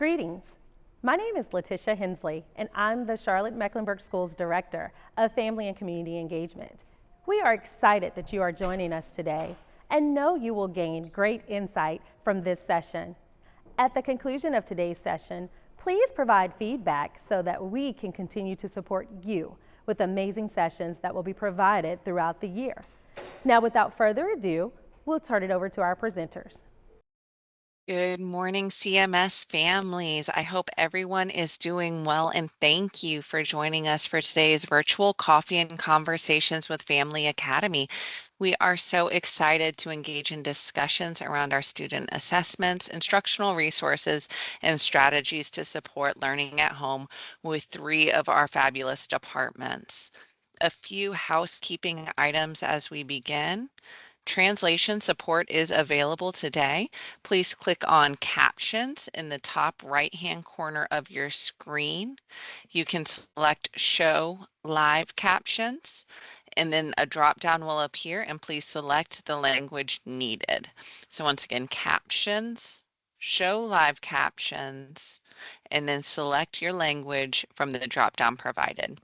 Greetings. My name is Letitia Hensley, and I'm the Charlotte-Mecklenburg Schools Director of Family and Community Engagement. We are excited that you are joining us today and know you will gain great insight from this session. At the conclusion of today's session, please provide feedback so that we can continue to support you with amazing sessions that will be provided throughout the year. Now, without further ado, we'll turn it over to our presenters. Good morning, CMS families. I hope everyone is doing well, and thank you for joining us for today's virtual coffee and conversations with Family Academy. We are so excited to engage in discussions around our student assessments, instructional resources, and strategies to support learning at home with three of our fabulous departments. A few housekeeping items as we begin. Translation support is available today. Please click on captions in the top right-hand corner of your screen. You can select show live captions, and then a drop-down will appear, and please select the language needed. So once again, captions, show live captions, and then select your language from the drop-down provided.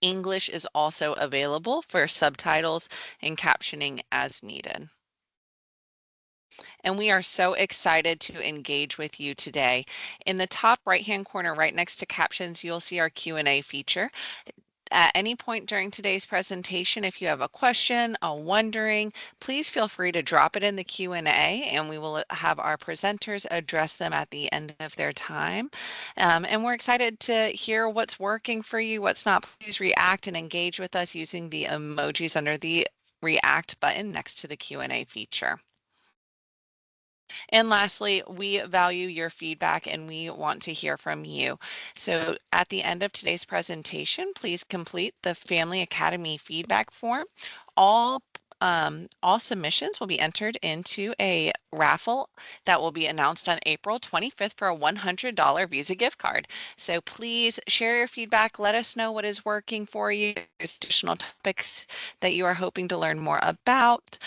English is also available for subtitles and captioning as needed. And we are so excited to engage with you today. In the top right-hand corner, right next to captions, you'll see our Q&A feature. At any point during today's presentation, if you have a question, a wondering, please feel free to drop it in the Q&A, and we will have our presenters address them at the end of their time. And we're excited to hear what's working for you, what's not. Please react and engage with us using the emojis under the React button next to the Q&A feature. And lastly, we value your feedback and we want to hear from you. So at the end of today's presentation, please complete the Family Academy feedback form. All submissions will be entered into a raffle that will be announced on April 25th for a $100 Visa gift card. So please share your feedback. Let us know what is working for you. There's additional topics that you are hoping to learn more about,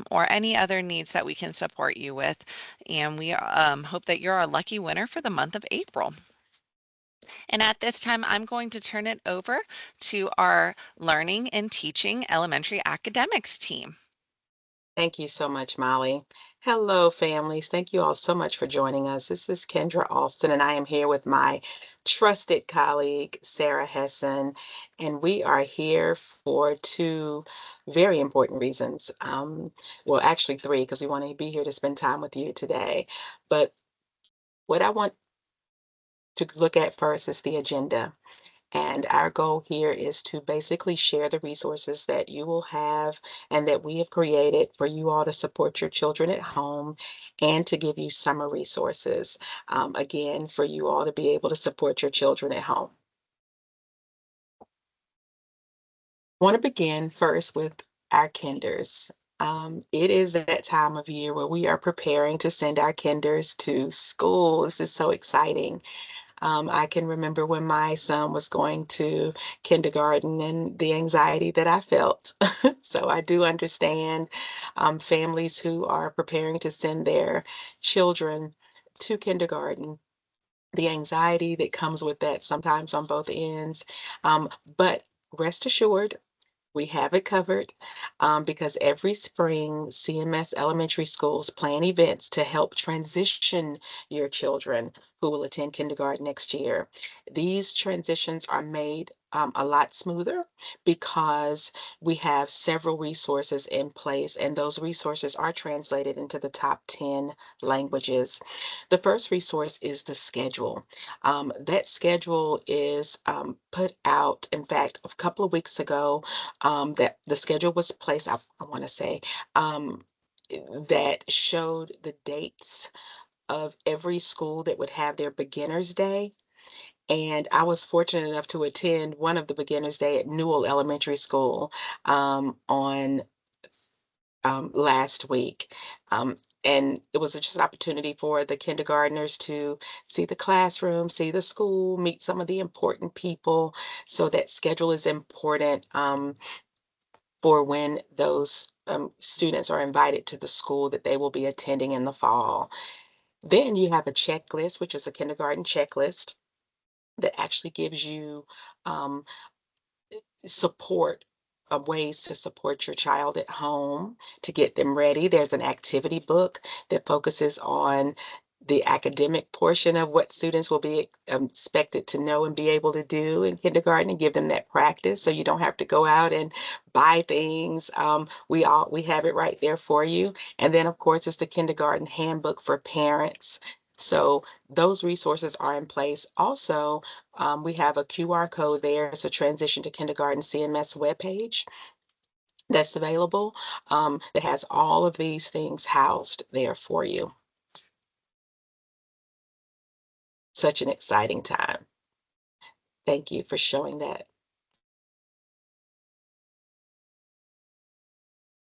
or any other needs that we can support you with. And we hope that you're our lucky winner for the month of April. And at this time, I'm going to turn it over to our Learning and Teaching Elementary Academics team. Thank you so much, Molly. Hello, families. Thank you all so much for joining us. This is Kendra Alston, and I am here with my trusted colleague, Sarah Hessen, and we are here for two very important reasons. Well, actually three, because we want to be here to spend time with you today. But what I want to look at first is the agenda. And our goal here is to basically share the resources that you will have and that we have created for you all to support your children at home and to give you summer resources, again, for you all to be able to support your children at home. I want to begin first with our kinders. It is that time of year where we are preparing to send our kinders to school. This is so exciting. I can remember when my son was going to kindergarten and the anxiety that I felt. So I do understand families who are preparing to send their children to kindergarten, the anxiety that comes with that sometimes on both ends. But rest assured, we have it covered, because every spring, CMS elementary schools plan events to help transition your children who will attend kindergarten next year. These transitions are made a lot smoother because we have several resources in place, and those resources are translated into the top 10 languages. The first resource is the schedule. That schedule is put out, in fact, a couple of weeks ago, that the schedule was placed, I want to say, that showed the dates of every school that would have their beginners day. And I was fortunate enough to attend one of the beginners day at Newell Elementary School on last week. And it was just an opportunity for the kindergartners to see the classroom, see the school, meet some of the important people. So that schedule is important for when those students are invited to the school that they will be attending in the fall. Then you have a checklist, which is a kindergarten checklist that actually gives you um, support ways to support your child at home to get them ready. There's an activity book that focuses on the academic portion of what students will be expected to know and be able to do in kindergarten and give them that practice so you don't have to go out and buy things. We have it right there for you. And then of course it's the kindergarten handbook for parents. So those resources are in place. Also, we have a QR code there. It's a Transition to Kindergarten CMS webpage that's available that has all of these things housed there for you. Such an exciting time. Thank you for showing that.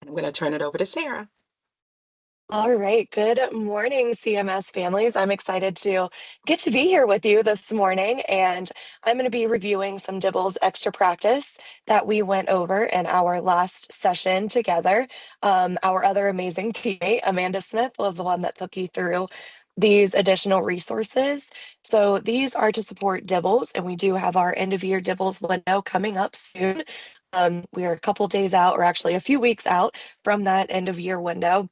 I'm going to turn it over to Sarah. All right. Good morning, CMS families. I'm excited to get to be here with you this morning, and I'm going to be reviewing some Dibbles extra practice that we went over in our last session together. Our other amazing teammate, Amanda Smith, was the one that took you through these additional resources. So these are to support Dibbles, and we do have our end of year Dibbles window coming up soon. We are a couple days out, or actually a few weeks out from that end of year window.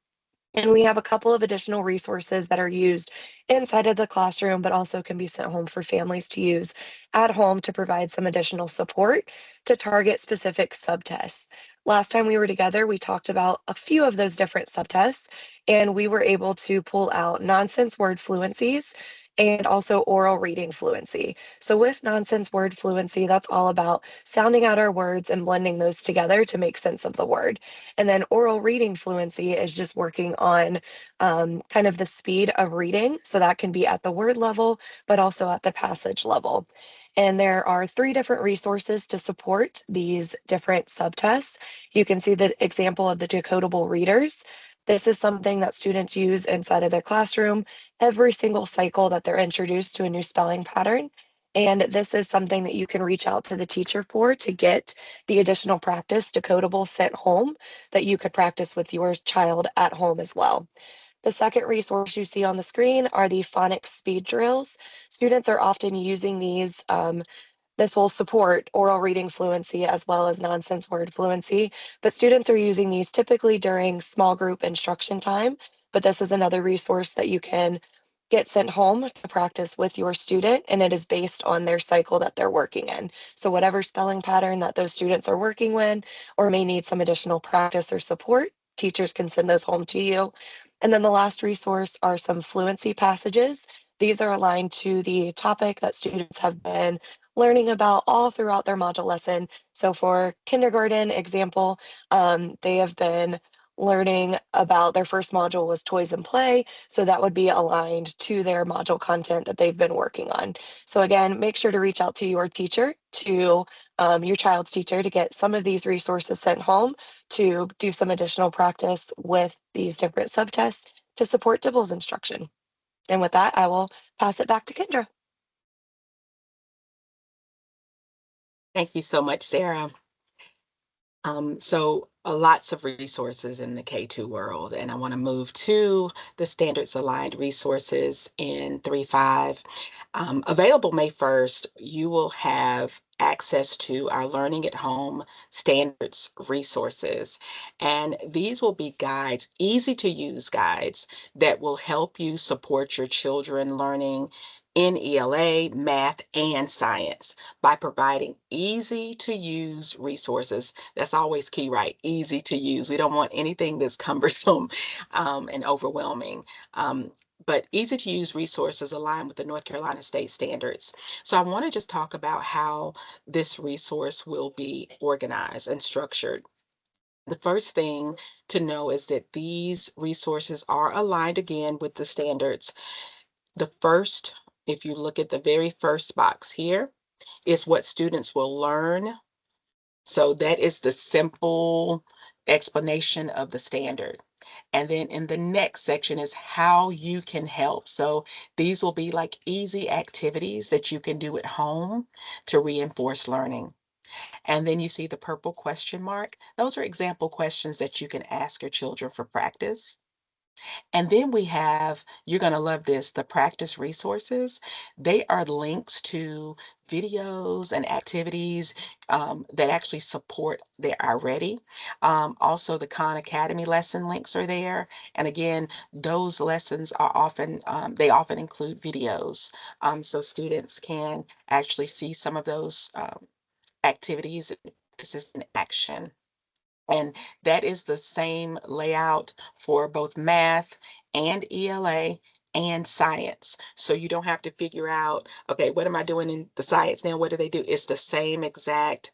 And we have a couple of additional resources that are used inside of the classroom, but also can be sent home for families to use at home to provide some additional support to target specific subtests. Last time we were together, we talked about a few of those different subtests, and we were able to pull out nonsense word fluencies and also oral reading fluency. So with nonsense word fluency, that's all about sounding out our words and blending those together to make sense of the word. And then oral reading fluency is just working on kind of the speed of reading. So that can be at the word level, but also at the passage level. And there are 3 different resources to support these different subtests. You can see the example of the decodable readers. This is something that students use inside of their classroom every single cycle that they're introduced to a new spelling pattern. And this is something that you can reach out to the teacher for to get the additional practice decodable sent home that you could practice with your child at home as well. The second resource you see on the screen are the phonics speed drills. Students are often using these. This will support oral reading fluency as well as nonsense word fluency, but students are using these typically during small group instruction time. But this is another resource that you can get sent home to practice with your student, and it is based on their cycle that they're working in. So whatever spelling pattern that those students are working with or may need some additional practice or support, teachers can send those home to you. And then the last resource are some fluency passages. These are aligned to the topic that students have been learning about all throughout their module lesson. So for kindergarten example, they have been learning about their first module was toys and play. So that would be aligned to their module content that they've been working on. So again, make sure to reach out to your teacher, to your child's teacher, to get some of these resources sent home to do some additional practice with these different subtests to support Dibbles instruction. And with that, I will pass it back to Kendra. Thank you so much, Sarah. So lots of resources in the K2 world, and I want to move to the standards aligned resources in 3.5. Available May 1st, you will have access to our Learning at Home standards resources. And these will be guides, easy to use guides that will help you support your children learning in ELA, math, and science by providing easy to use resources. That's always key, right? Easy to use. We don't want anything that's cumbersome and overwhelming. But easy to use resources align with the North Carolina state standards. So I want to just talk about how this resource will be organized and structured. The first thing to know is that these resources are aligned again with the standards. The first, if you look at the very first box here, is what students will learn. So that is the simple explanation of the standard. And then in the next section is how you can help. So these will be like easy activities that you can do at home to reinforce learning. And then you see the purple question mark. Those are example questions that you can ask your children for practice. And then we have, you're going to love this, the practice resources. They are links to videos and activities that actually support their iReady. Also, the Khan Academy lesson links are there. And again, those lessons are often, they often include videos. So students can actually see some of those activities and practices in action. And that is the same layout for both math and ELA and science. So you don't have to figure out, okay, what am I doing in the science now? What do they do? It's the same exact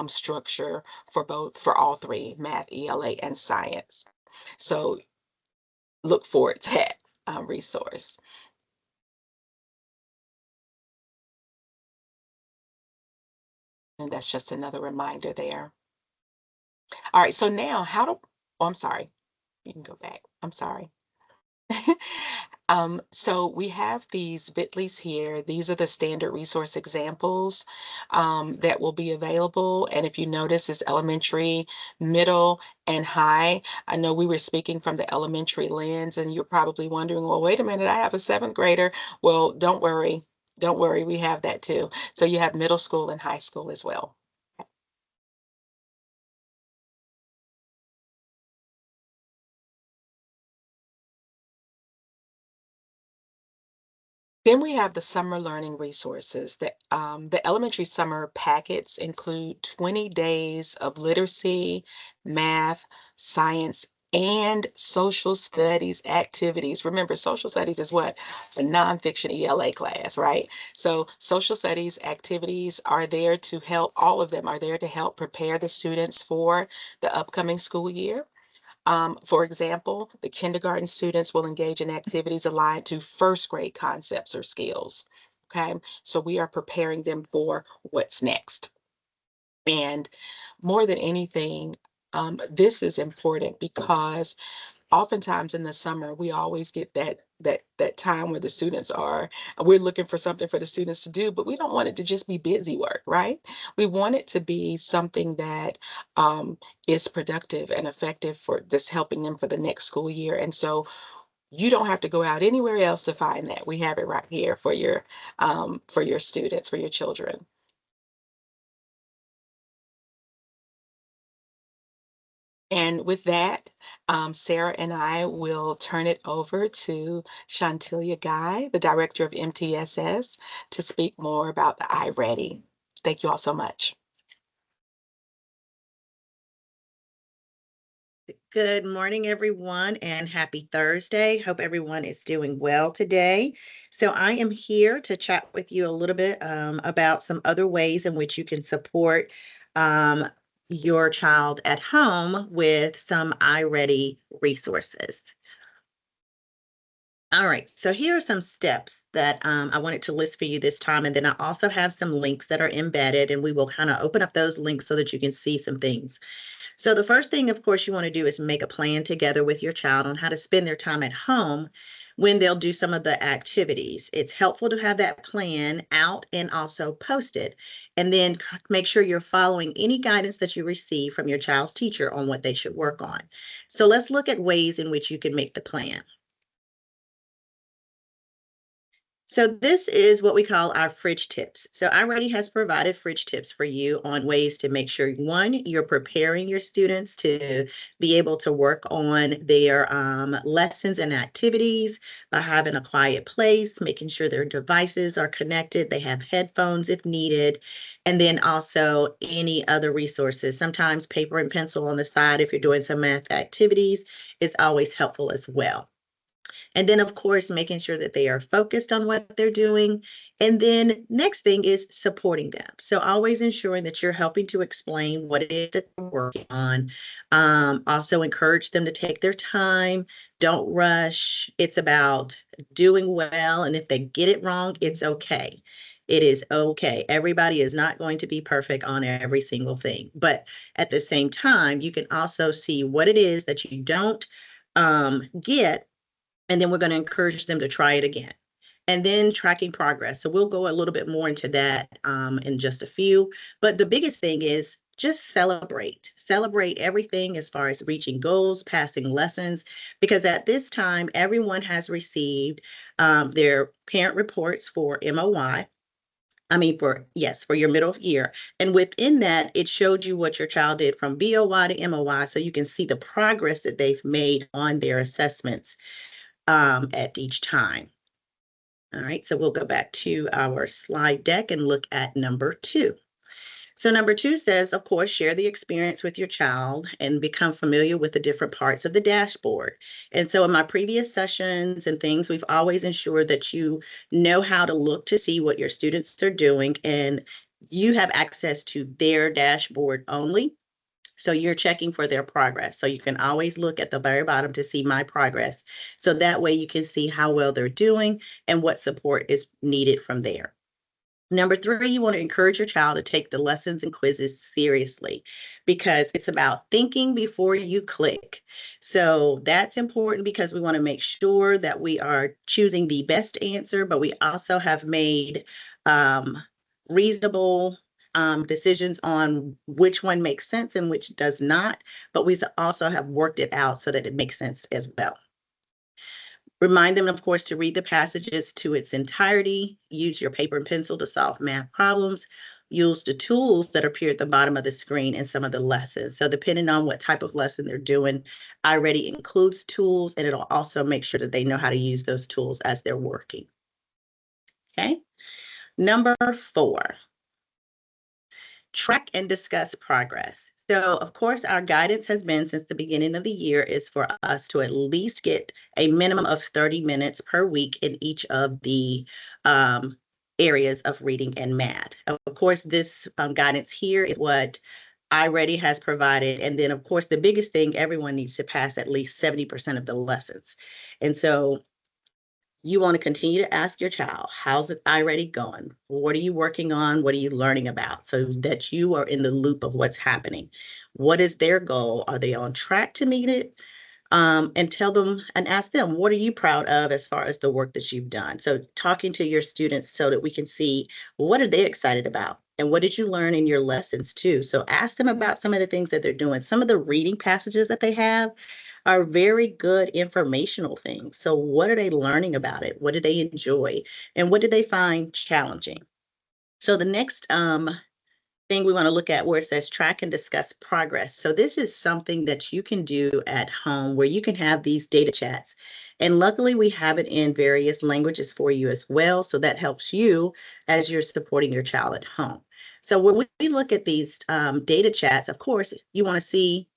structure for both, for all three, math, ELA, and science. So look forward to that resource. And that's just another reminder there. All right, so now oh, I'm sorry. You can go back. I'm sorry. So we have these bit.lys here. These are the standard resource examples that will be available. And if you notice, it's elementary, middle, and high. I know we were speaking from the elementary lens, and you're probably wondering, well, wait a minute, I have a seventh grader. Well, don't worry. Don't worry, we have that too. So you have middle school and high school as well. Then we have the summer learning resources. The elementary summer packets include 20 days of literacy, math, science, and social studies activities. Remember, social studies is what? A nonfiction ELA class, right? So social studies activities are there to help, all of them are there to help prepare the students for the upcoming school year. For example, the kindergarten students will engage in activities aligned to first grade concepts or skills. Okay, so we are preparing them for what's next. And more than anything, this is important because oftentimes in the summer we always get that time where the students are, we're looking for something for the students to do, but we don't want it to just be busy work, right? We want it to be something that is productive and effective for this, helping them for the next school year. And so you don't have to go out anywhere else to find that. We have it right here for your students, for your children. And with that, Sarah and I will turn it over to Shantilia Guy, the Director of MTSS, to speak more about the iReady. Thank you all so much. Good morning, everyone, and happy Thursday. Hope everyone is doing well today. So I am here to chat with you a little bit about some other ways in which you can support your child at home with some iReady resources. All right, so here are some steps that I wanted to list for you this time, and then I also have some links that are embedded, and we will kind of open up those links so that you can see some things. So the first thing, of course, you want to do is make a plan together with your child on how to spend their time at home when they'll do some of the activities. It's helpful to have that plan out and also posted, and then make sure you're following any guidance that you receive from your child's teacher on what they should work on. So let's look at ways in which you can make the plan. So this is what we call our fridge tips. So iReady has provided fridge tips for you on ways to make sure, one, you're preparing your students to be able to work on their lessons and activities by having a quiet place, making sure their devices are connected, they have headphones if needed, and then also any other resources. Sometimes paper and pencil on the side if you're doing some math activities is always helpful as well. And then, of course, making sure that they are focused on what they're doing. And then next thing is supporting them. So always ensuring that you're helping to explain what it is that they're working on. Also encourage them to take their time. Don't rush. It's about doing well. And if they get it wrong, it's okay. It is okay. Everybody is not going to be perfect on every single thing. But at the same time, you can also see what it is that you don't get, and then we're going to encourage them to try it again. And then tracking progress. So we'll go a little bit more into that in just a few. But the biggest thing is just celebrate everything as far as reaching goals, passing lessons, because at this time, everyone has received their parent reports for MOY. I mean, for your middle of year. And within that, it showed you what your child did from BOY to MOY. So you can see the progress that they've made on their assessments at each time. All right, so we'll go back to our slide deck and look at number 2. So number 2 says, of course, share the experience with your child and become familiar with the different parts of the dashboard. And so in my previous sessions and things, we've always ensured that you know how to look to see what your students are doing, and you have access to their dashboard only. So you're checking for their progress. So you can always look at the very bottom to see my progress. So that way you can see how well they're doing and what support is needed from there. Number 3, you want to encourage your child to take the lessons and quizzes seriously, because it's about thinking before you click. So that's important because we want to make sure that we are choosing the best answer, but we also have made reasonable decisions on which one makes sense and which does not, but we also have worked it out so that it makes sense as well. Remind them, of course, to read the passages to its entirety, use your paper and pencil to solve math problems, use the tools that appear at the bottom of the screen in some of the lessons. So depending on what type of lesson they're doing, iReady includes tools, and it'll also make sure that they know how to use those tools as they're working. Okay. Number 4, track and discuss progress. So, of course, our guidance has been since the beginning of the year is for us to at least get a minimum of 30 minutes per week in each of the areas of reading and math. Of course, this guidance here is what iReady has provided. And then, of course, the biggest thing, everyone needs to pass at least 70% of the lessons. And so you want to continue to ask your child, how's it iReady going? What are you working on? What are you learning about? So that you are in the loop of what's happening. What is their goal? Are they on track to meet it? And tell them and ask them, what are you proud of as far as the work that you've done? So talking to your students so that we can see, what are they excited about? And what did you learn in your lessons too? So ask them about some of the things that they're doing. Some of the reading passages that they have are very good informational things. So what are they learning about it? What do they enjoy? And what do they find challenging? So the next thing we want to look at where it says track and discuss progress. So this is something that you can do at home where you can have these data chats. And luckily we have it in various languages for you as well. So that helps you as you're supporting your child at home. So when we look at these data chats, of course, you want to see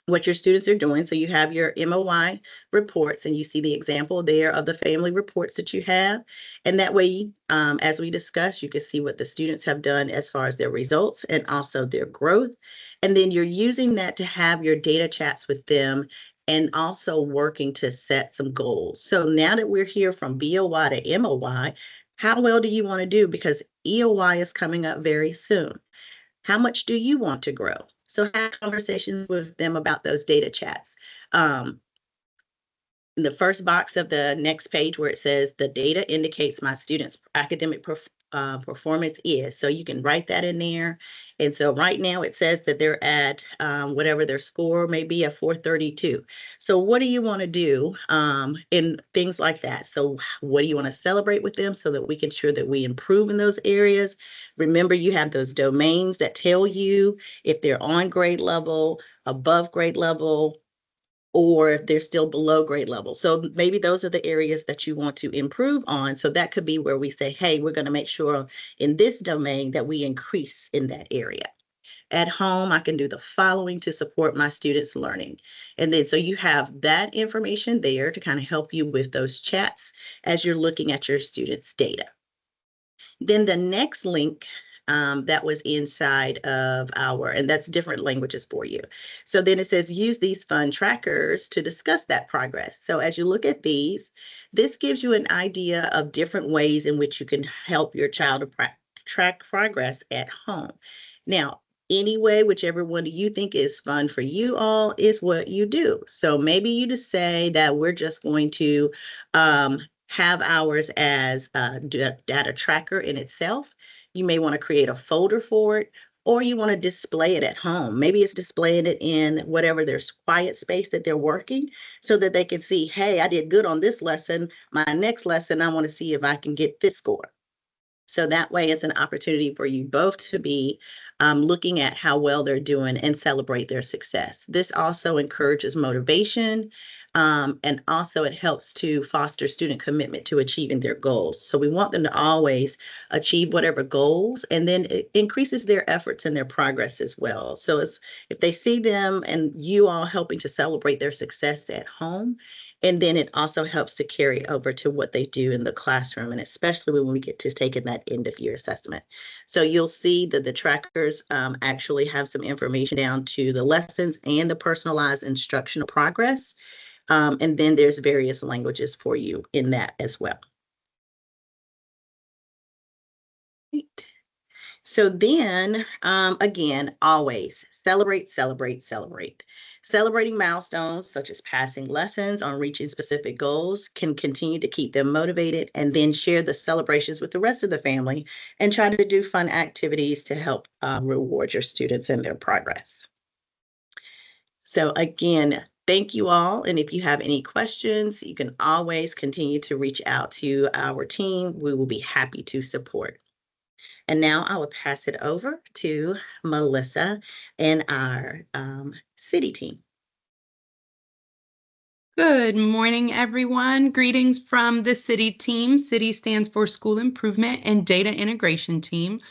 what your students are doing. So you have your MOY reports and you see the example there of the family reports that you have. And that way, as we discussed, you can see what the students have done as far as their results and also their growth. And then you're using that to have your data chats with them and also working to set some goals. So now that we're here from BOY to MOY, how well do you want to do? Because EOY is coming up very soon. How much do you want to grow? So have conversations with them about those data chats. In the first box of the next page where it says the data indicates my students' academic performance is. So you can write that in there. And so right now it says that they're at whatever their score may be, a 432. So what do you want to do in things like that? So what do you want to celebrate with them so that we can ensure that we improve in those areas? Remember, you have those domains that tell you if they're on grade level, above grade level, or if they're still below grade level. So maybe those are the areas that you want to improve on. So that could be where we say, hey, we're going to make sure in this domain that we increase in that area. At home, I can do the following to support my students' learning. And then so you have that information there to kind of help you with those chats as you're looking at your students' data. Then the next link that was inside of and that's different languages for you. So then it says, use these fun trackers to discuss that progress. So as you look at these, this gives you an idea of different ways in which you can help your child to track progress at home. Now, anyway, whichever one you think is fun for you all is what you do. So maybe you just say that we're just going to have ours as a data tracker in itself. You may want to create a folder for it, or you want to display it at home. Maybe it's displaying it in whatever their quiet space that they're working so that they can see, hey, I did good on this lesson. My next lesson, I want to see if I can get this score. So that way it's an opportunity for you both to be looking at how well they're doing and celebrate their success. This also encourages motivation, and also it helps to foster student commitment to achieving their goals. So we want them to always achieve whatever goals, and then it increases their efforts and their progress as well. So if they see them and you all helping to celebrate their success at home, and then it also helps to carry over to what they do in the classroom, and especially when we get to taking that end of year assessment. So you'll see that the trackers actually have some information down to the lessons and the personalized instructional progress. And then there's various languages for you in that as well. Right. So then, again, always celebrate, celebrate, celebrate. Celebrating milestones such as passing lessons on reaching specific goals can continue to keep them motivated, and then share the celebrations with the rest of the family and try to do fun activities to help reward your students and their progress. So again, thank you all. And if you have any questions, you can always continue to reach out to our team. We will be happy to support. And now I will pass it over to Melissa and our city team. Good morning, everyone. Greetings from the city team. City stands for School Improvement and Data Integration Team.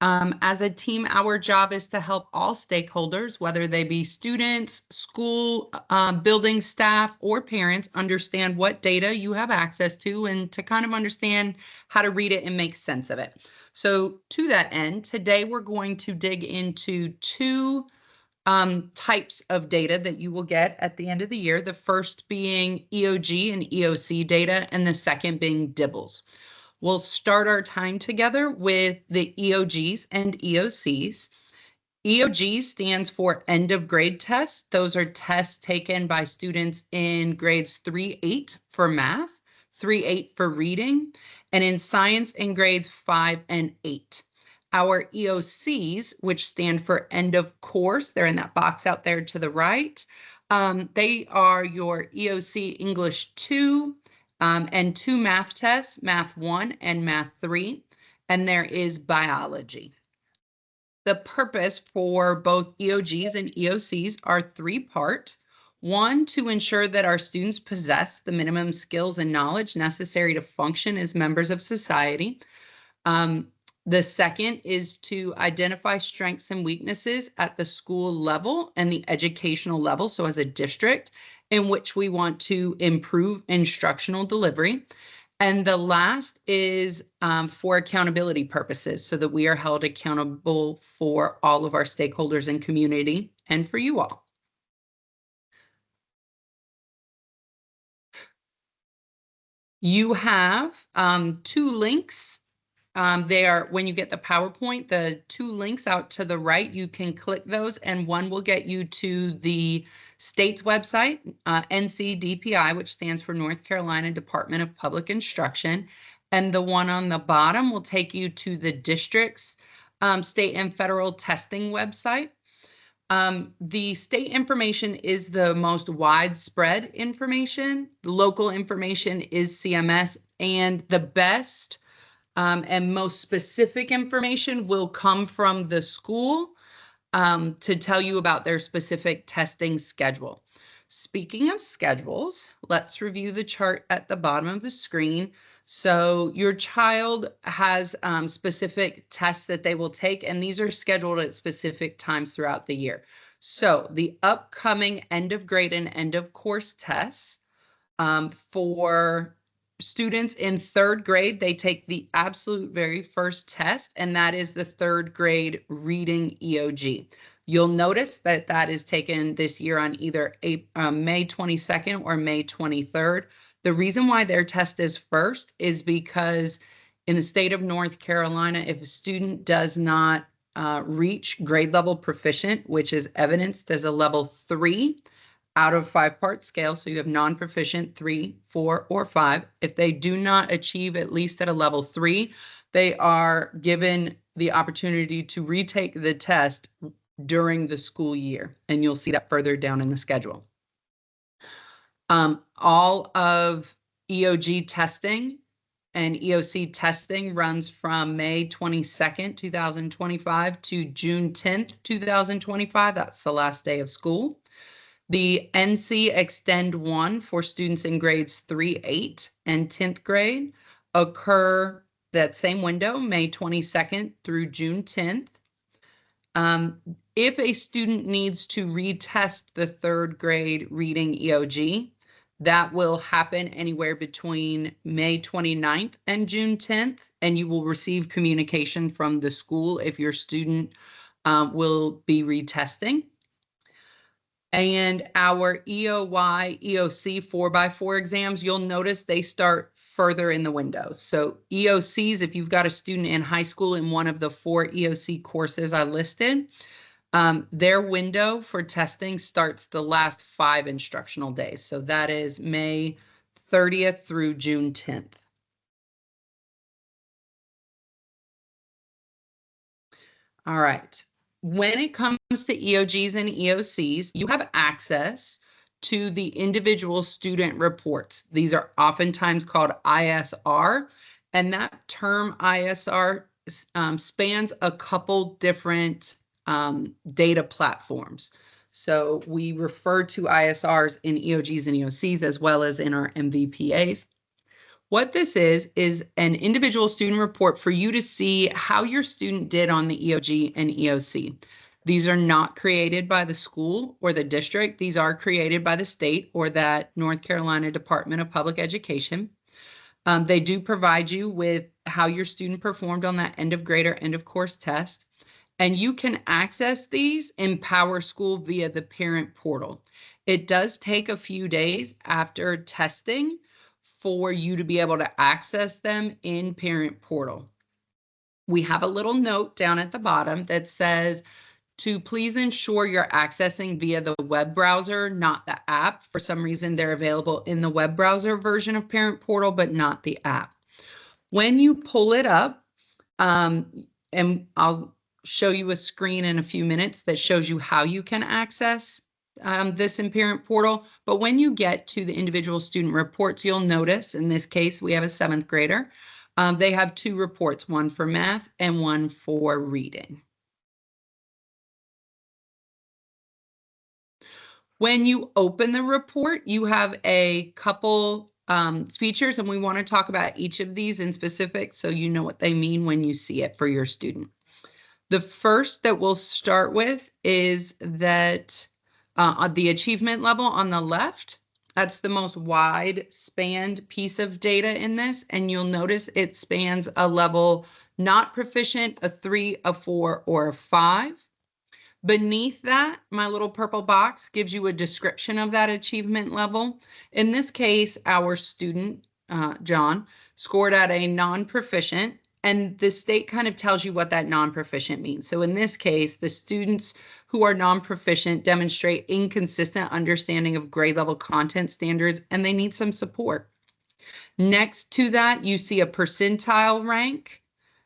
As a team, our job is to help all stakeholders, whether they be students, school, building staff, or parents, understand what data you have access to and to kind of understand how to read it and make sense of it. So to that end, today we're going to dig into two types of data that you will get at the end of the year. The first being EOG and EOC data, and the second being DIBELS. We'll start our time together with the EOGs and EOCs. EOG stands for end of grade tests. Those are tests taken by students in grades 3-8 for math, 3-8 for reading, and in science in grades 5 and 8. Our EOCs, which stand for end of course, they're in that box out there to the right. They are your EOC English 2, and 2 math tests, Math 1 and Math 3, and there is biology. The purpose for both EOGs and EOCs are 3-part. 1, to ensure that our students possess the minimum skills and knowledge necessary to function as members of society. The second is to identify strengths and weaknesses at the school level and the educational level, so as a district, in which we want to improve instructional delivery. And the last is for accountability purposes, so that we are held accountable for all of our stakeholders and community and for you all. You have 2 links. They are, when you get the PowerPoint, the 2 links out to the right, you can click those, and one will get you to the state's website, NCDPI, which stands for North Carolina Department of Public Instruction. And the one on the bottom will take you to the district's state and federal testing website. The state information is the most widespread information. The local information is CMS, and the best and most specific information will come from the school to tell you about their specific testing schedule. Speaking of schedules, let's review the chart at the bottom of the screen. So your child has specific tests that they will take, and these are scheduled at specific times throughout the year. So the upcoming end of grade and end of course tests for students in 3rd grade, they take the absolute very first test, and that is the 3rd grade reading EOG. You'll notice that that is taken this year on either May 22nd or May 23rd. The reason why their test is first is because in the state of North Carolina, if a student does not reach grade level proficient, which is evidenced as a level 3, out of 5-part scale, so you have non-proficient 3, 4, or 5. If they do not achieve at least at a level 3, they are given the opportunity to retake the test during the school year, and you'll see that further down in the schedule. All of EOG testing and EOC testing runs from May 22nd, 2025 to June 10th, 2025. That's the last day of school. The NC Extend 1 for students in grades 3, 8, and 10th grade occur that same window, May 22nd through June 10th. If a student needs to retest the 3rd grade reading EOG, that will happen anywhere between May 29th and June 10th, and you will receive communication from the school if your student will be retesting. And our EOY, EOC 4x4 exams, you'll notice they start further in the window. So EOCs, if you've got a student in high school in one of the 4 EOC courses I listed, their window for testing starts the last 5 instructional days. So that is May 30th through June 10th. All right. When it comes to EOGs and EOCs, you have access to the individual student reports. These are oftentimes called ISR, and that term ISR spans a couple different data platforms. So we refer to ISRs in EOGs and EOCs as well as in our MVPAs. What this is an individual student report for you to see how your student did on the EOG and EOC. These are not created by the school or the district. These are created by the state or that North Carolina Department of Public Education. They do provide you with how your student performed on that end of grade or end of course test. And you can access these in PowerSchool via the parent portal. It does take a few days after testing for you to be able to access them in parent portal. We have a little note down at the bottom that says to please ensure you're accessing via the web browser, not the app. For some reason, they're available in the web browser version of parent portal, but not the app. When you pull it up, and I'll show you a screen in a few minutes that shows you how you can access this in parent portal. But when you get to the individual student reports, you'll notice in this case, we have a 7th grader. They have 2 reports, one for math and one for reading. When you open the report, you have a couple features, and we want to talk about each of these in specific so you know what they mean when you see it for your student. The first that we'll start with is that the achievement level on the left, that's the most wide spanned piece of data in this. And you'll notice it spans a level not proficient, a 3, a 4, or a 5. Beneath that, my little purple box gives you a description of that achievement level. In this case, our student, John, scored at a non-proficient. And the state kind of tells you what that non-proficient means. So in this case, the students who are non-proficient demonstrate inconsistent understanding of grade level content standards, and they need some support. Next to that, you see a percentile rank,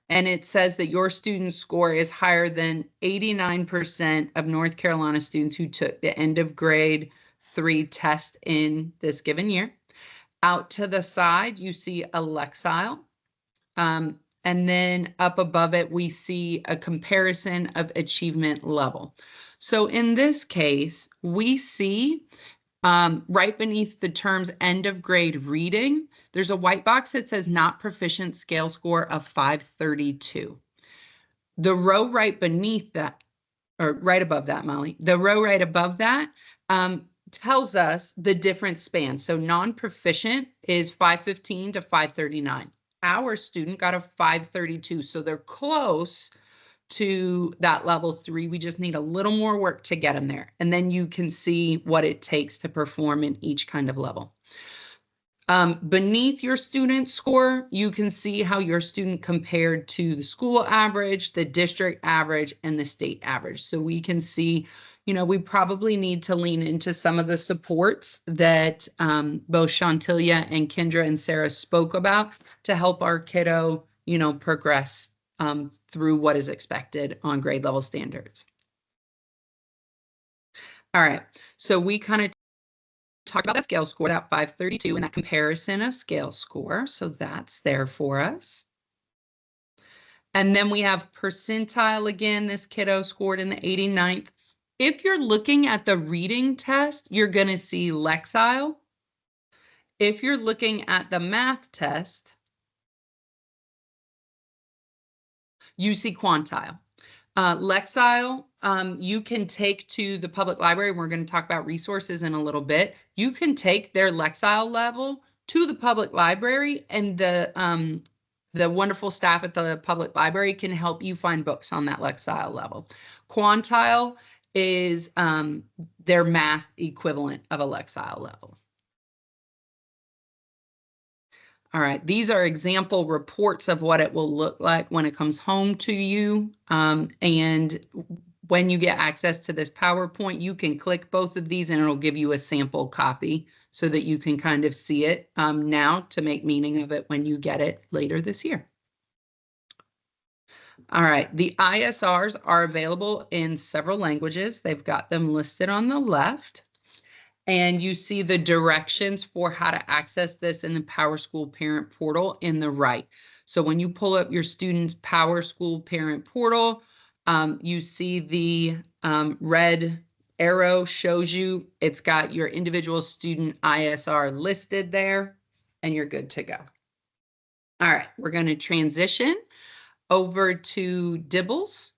and it says that your student score is higher than 89% of North Carolina students who took the end of grade 3 test in this given year. Out to the side, you see a Lexile. And then up above it, we see a comparison of achievement level. So in this case, we see right beneath the terms end of grade reading, there's a white box that says not proficient scale score of 532. The row right beneath that, or right above that, Molly, the row right above that tells us the different spans. So non-proficient is 515 to 539. Our student got a 532, so they're close to that level 3. We just need a little more work to get them there. And then you can see what it takes to perform in each kind of level. Beneath your student score, you can see how your student compared to the school average, the district average, and the state average. So we can see, you know, we probably need to lean into some of the supports that both Shantilia and Kendra and Sarah spoke about to help our kiddo, you know, progress through what is expected on grade level standards. All right, so we kind of talked about that scale score, that 532, and that comparison of scale score. So that's there for us. And then we have percentile again. This kiddo scored in the 89th. If you're looking at the reading test, you're going to see Lexile. If you're looking at the math test, you see quantile. Lexile, you can take to the public library. We're going to talk about resources in a little bit. You can take their Lexile level to the public library, and the wonderful staff at the public library can help you find books on that Lexile level. Quantile is their math equivalent of a Lexile level. All right, these are example reports of what it will look like when it comes home to you. And when you get access to this PowerPoint, you can click both of these and it'll give you a sample copy so that you can kind of see it now to make meaning of it when you get it later this year. All right, the ISRs are available in several languages. They've got them listed on the left. And you see the directions for how to access this in the PowerSchool Parent Portal in the right. So when you pull up your student's PowerSchool Parent Portal, you see the red arrow shows you it's got your individual student ISR listed there, and you're good to go. All right, we're going to transition over to DIBELS.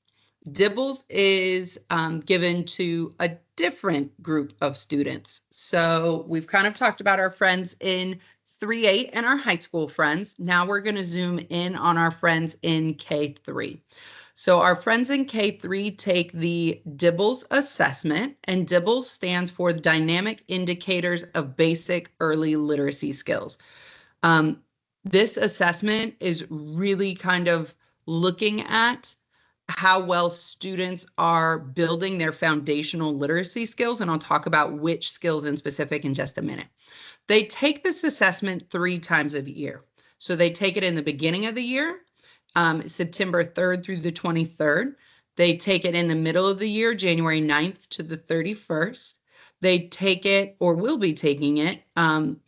DIBELS is given to a different group of students. So we've kind of talked about our friends in 3-8 and our high school friends. Now we're going to zoom in on our friends in K3. So our friends in K3 take the DIBELS assessment, and DIBELS stands for Dynamic Indicators of Basic Early Literacy Skills. This assessment is really kind of looking at how well students are building their foundational literacy skills, and I'll talk about which skills in specific in just a minute. They take this assessment 3 times a year. So they take it in the beginning of the year, September 3rd through the 23rd. They take it in the middle of the year, January 9th to the 31st. They take it, or will be taking it,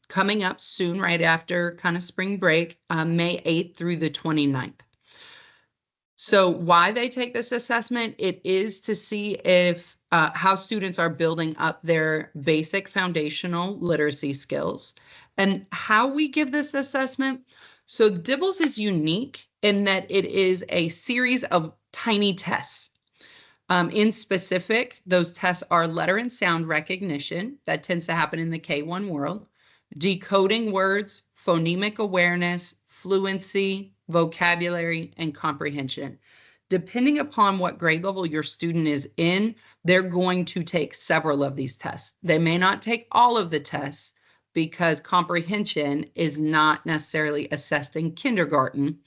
coming up soon, right after kind of spring break, May 8th through the 29th. So why they take this assessment, it is to see if how students are building up their basic foundational literacy skills. And how we give this assessment, so DIBELS is unique in that it is a series of tiny tests. In specific, those tests are letter and sound recognition, that tends to happen in the K1 world, decoding words, phonemic awareness, fluency, vocabulary, and comprehension. Depending upon what grade level your student is in, they're going to take several of these tests. They may not take all of the tests because comprehension is not necessarily assessed in kindergarten,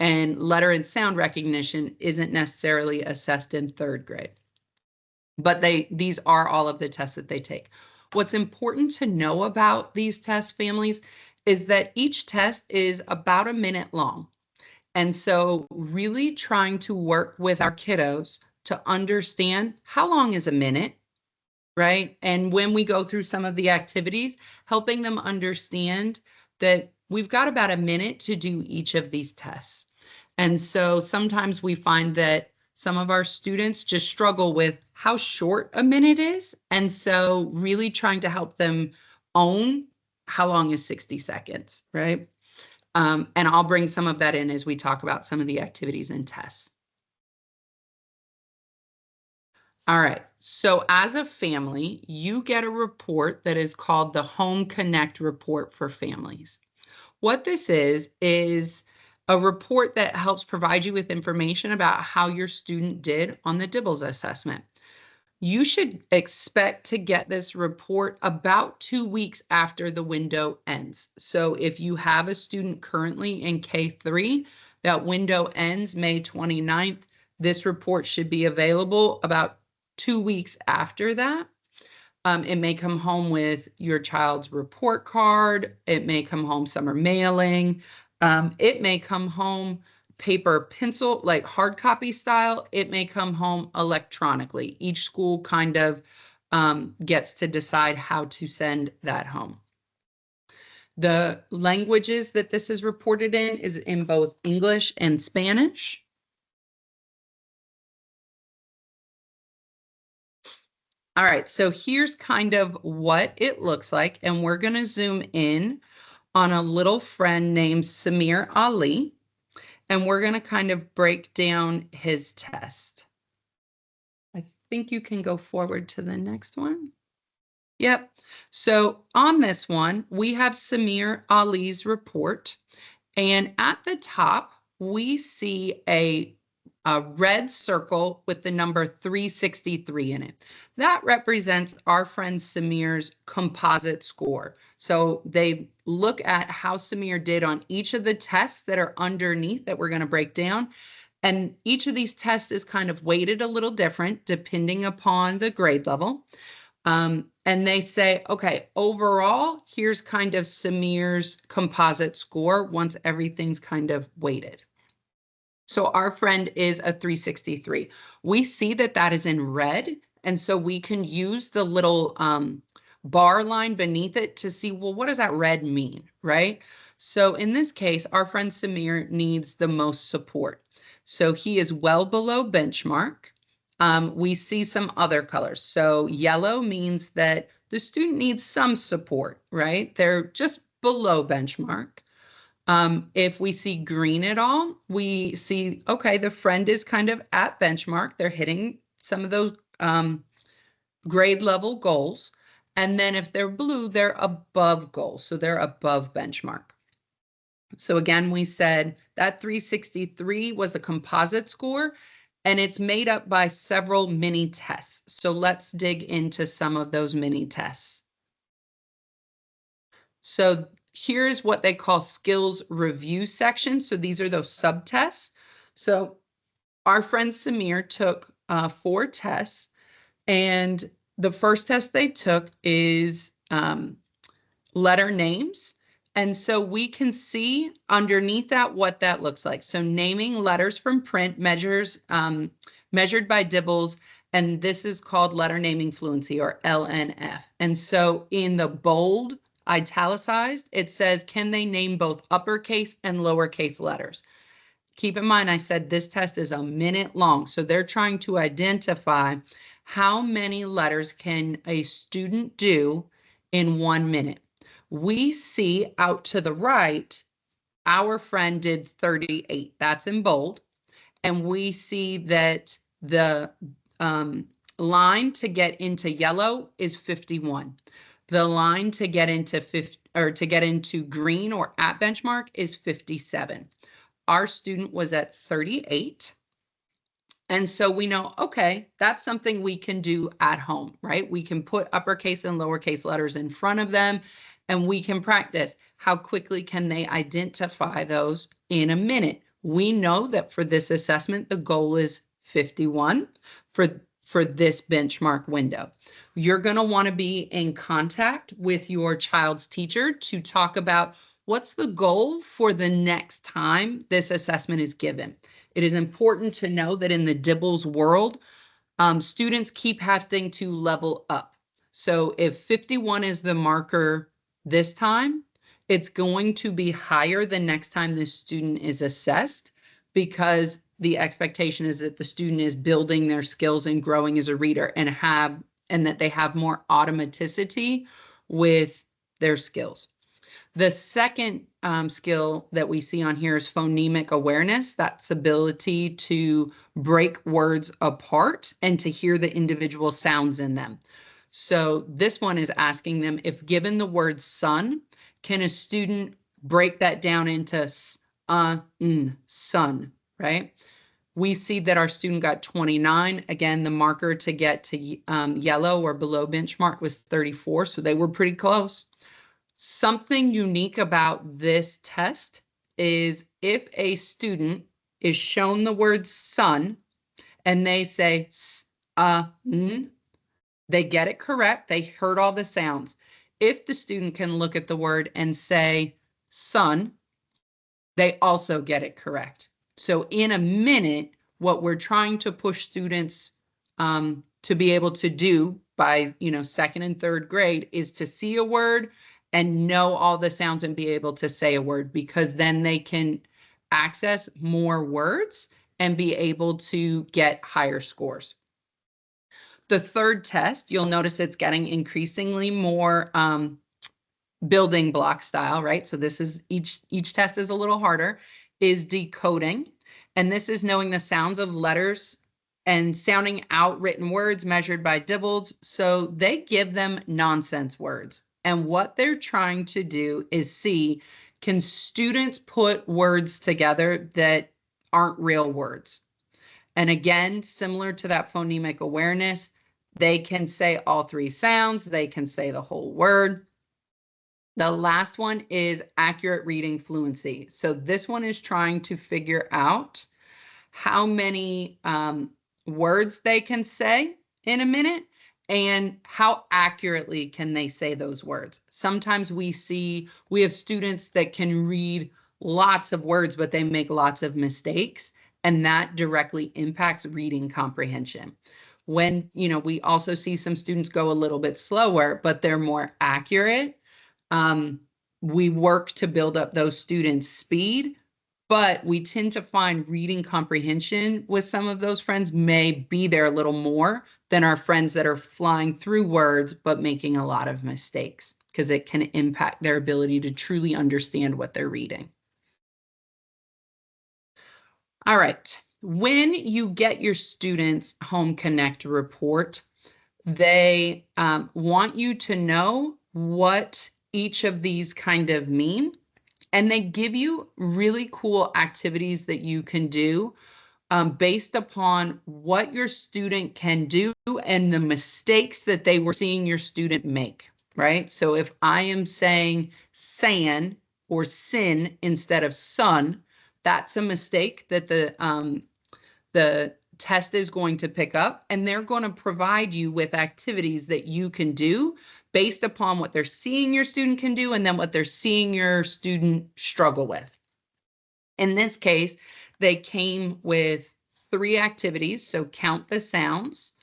and letter and sound recognition isn't necessarily assessed in 3rd grade. But these are all of the tests that they take. What's important to know about these test families is that each test is about a minute long. And so really trying to work with our kiddos to understand how long is a minute, right? And when we go through some of the activities, helping them understand that we've got about a minute to do each of these tests. And so sometimes we find that some of our students just struggle with how short a minute is. And so really trying to help them own how long is 60 seconds, right? And I'll bring some of that in as we talk about some of the activities and tests. All right, so as a family, you get a report that is called the Home Connect Report for Families. What this is a report that helps provide you with information about how your student did on the DIBELS assessment. You should expect to get this report about 2 weeks after the window ends. So if you have a student currently in K3, that window ends May 29th. This report should be available about 2 weeks after that. It may come home with your child's report card. It may come home summer mailing. It may come home paper pencil, like hard copy style, it may come home electronically. Each school kind of gets to decide how to send that home. The languages that this is reported in is in both English and Spanish. All right, so here's kind of what it looks like, and we're going to zoom in on a little friend named Samir Ali, and we're going to kind of break down his test. I think you can go forward to the next one. Yep. So on this one, we have Samir Ali's report. And at the top, we see a red circle with the number 363 in it. That represents our friend Samir's composite score. So they look at how Samir did on each of the tests that are underneath that we're going to break down. And each of these tests is kind of weighted a little different depending upon the grade level. And they say, okay, overall, here's kind of Samir's composite score once everything's kind of weighted. So our friend is a 363. We see that that is in red. And so we can use the little bar line beneath it to see, well, what does that red mean, right? So in this case, our friend Samir needs the most support. So he is well below benchmark. We see some other colors. So yellow means that the student needs some support, right? They're just below benchmark. If we see green at all, we see, okay, the friend is kind of at benchmark. They're hitting some of those grade level goals. And then if they're blue, they're above goals. So they're above benchmark. So again, we said that 363 was the composite score. And it's made up by several mini tests. So let's dig into some of those mini tests. So here's what they call skills review sections. So these are those subtests. So our friend Samir took 4 tests. And the first test they took is letter names. And so we can see underneath that what that looks like. So naming letters from print measured by Dibbles, and this is called letter naming fluency, or LNF. And so in the bold italicized, it says, can they name both uppercase and lowercase letters? Keep in mind, I said this test is a minute long. So they're trying to identify how many letters can a student do in 1 minute. We see out to the right, our friend did 38. That's in bold. And we see that the line to get into yellow is 51. The line to get into green or at benchmark is 57. Our student was at 38. And so we know, okay, that's something we can do at home, right? We can put uppercase and lowercase letters in front of them. And we can practice how quickly can they identify those in a minute. We know that for this assessment, the goal is 51 for this benchmark window. You're going to want to be in contact with your child's teacher to talk about what's the goal for the next time this assessment is given. It is important to know that in the Dibbles world, students keep having to level up. So if 51 is the marker this time, it's going to be higher the next time the student is assessed, because the expectation is that the student is building their skills and growing as a reader and that they have more automaticity with their skills. The second skill that we see on here is phonemic awareness. That's ability to break words apart and to hear the individual sounds in them. So this one is asking them, if given the word sun, can a student break that down into sun, right? We see that our student got 29. Again, the marker to get to yellow or below benchmark was 34, so they were pretty close. Something unique about this test is if a student is shown the word sun and they say they get it correct. They heard all the sounds. If the student can look at the word and say sun, they also get it correct. So in a minute, what we're trying to push students to be able to do by, second and third grade is to see a word and know all the sounds and be able to say a word, because then they can access more words and be able to get higher scores. The third test, you'll notice it's getting increasingly more building block style, right? So this is each test is a little harder, is decoding. And this is knowing the sounds of letters and sounding out written words measured by dibbles. So they give them nonsense words. And what they're trying to do is see, can students put words together that aren't real words? And again, similar to that phonemic awareness, they can say all three sounds, they can say the whole word. The last one is accurate reading fluency. So this one is trying to figure out how many words they can say in a minute and how accurately can they say those words. Sometimes we have students that can read lots of words, but they make lots of mistakes, and that directly impacts reading comprehension. When, we also see some students go a little bit slower, but they're more accurate. We work to build up those students' speed, but we tend to find reading comprehension with some of those friends may be there a little more than our friends that are flying through words, but making a lot of mistakes, because it can impact their ability to truly understand what they're reading. All right. When you get your students' Home Connect report, they want you to know what each of these kind of mean, and they give you really cool activities that you can do based upon what your student can do and the mistakes that they were seeing your student make, right? So if I am saying san or sin instead of sun, that's a mistake that the test is going to pick up, and they're going to provide you with activities that you can do based upon what they're seeing your student can do and then what they're seeing your student struggle with. In this case, they came with 3 activities. So count the sounds,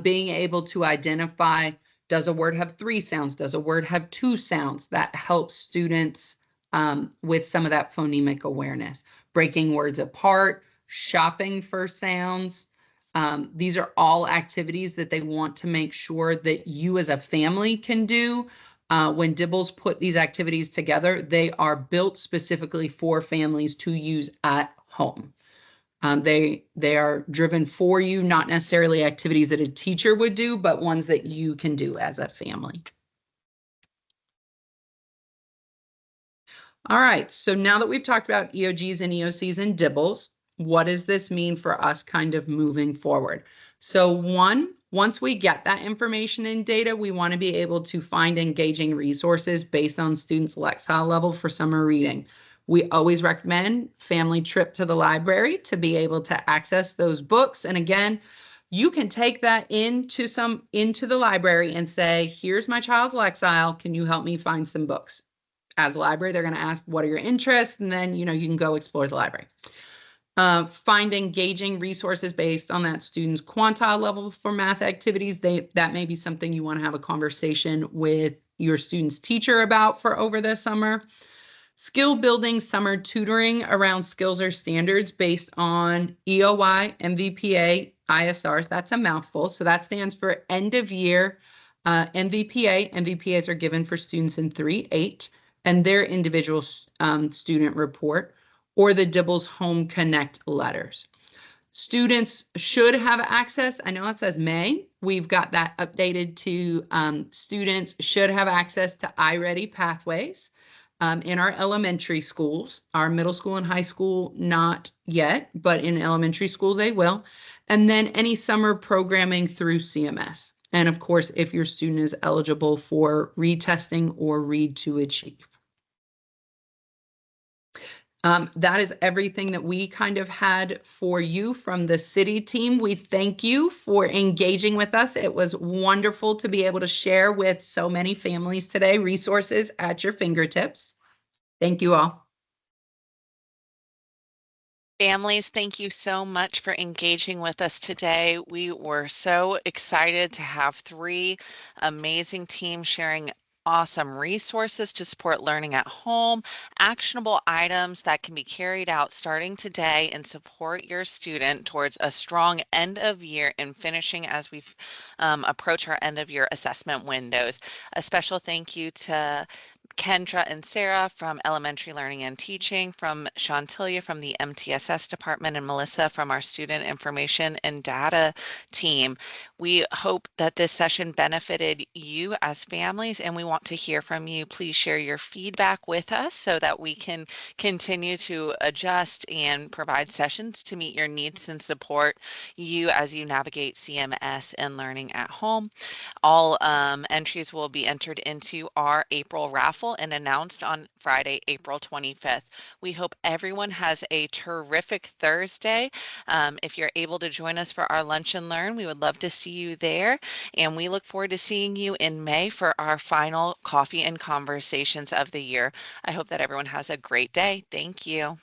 being able to identify, does a word have 3 sounds? Does a word have 2 sounds? That helps students with some of that phonemic awareness. Breaking words apart, shopping for sounds. These are all activities that they want to make sure that you as a family can do. When Dibbles put these activities together, they are built specifically for families to use at home. They are driven for you, not necessarily activities that a teacher would do, but ones that you can do as a family. All right, so now that we've talked about EOGs and EOCs and Dibbles, what does this mean for us kind of moving forward? So once we get that information and data, we want to be able to find engaging resources based on students' lexile level for summer reading. We always recommend family trip to the library to be able to access those books. And again, you can take that into the library and say, here's my child's lexile. Can you help me find some books? As a library, they're going to ask, what are your interests? And then, you can go explore the library. Find engaging resources based on that student's quantile level for math activities. That may be something you want to have a conversation with your student's teacher about for over the summer. Skill building summer tutoring around skills or standards based on EOI, MVPA, ISRs. That's a mouthful. So that stands for end of year MVPA. MVPAs are given for students in 3-8 and their individual student report, or the Dibbles Home Connect letters. Students should have access. I know it says May. We've got that updated to students should have access to iReady pathways in our elementary schools. Our middle school and high school, not yet, but in elementary school they will. And then any summer programming through CMS. And of course, if your student is eligible for retesting or Read to Achieve. That is everything that we kind of had for you from the city team. We thank you for engaging with us. It was wonderful to be able to share with so many families today, resources at your fingertips. Thank you all. Families, thank you so much for engaging with us today. We were so excited to have 3 amazing teams sharing awesome resources to support learning at home, actionable items that can be carried out starting today and support your student towards a strong end of year and finishing as we approach our end of year assessment windows. A special thank you to Kendra and Sarah from Elementary Learning and Teaching, from Shantilia from the MTSS department, and Melissa from our Student Information and Data team. We hope that this session benefited you as families, and we want to hear from you. Please share your feedback with us so that we can continue to adjust and provide sessions to meet your needs and support you as you navigate CMS and learning at home. All entries will be entered into our April raffle and announced on Friday, April 25th. We hope everyone has a terrific Thursday. If you're able to join us for our Lunch and Learn, we would love to see you there. And we look forward to seeing you in May for our final coffee and conversations of the year. I hope that everyone has a great day. Thank you.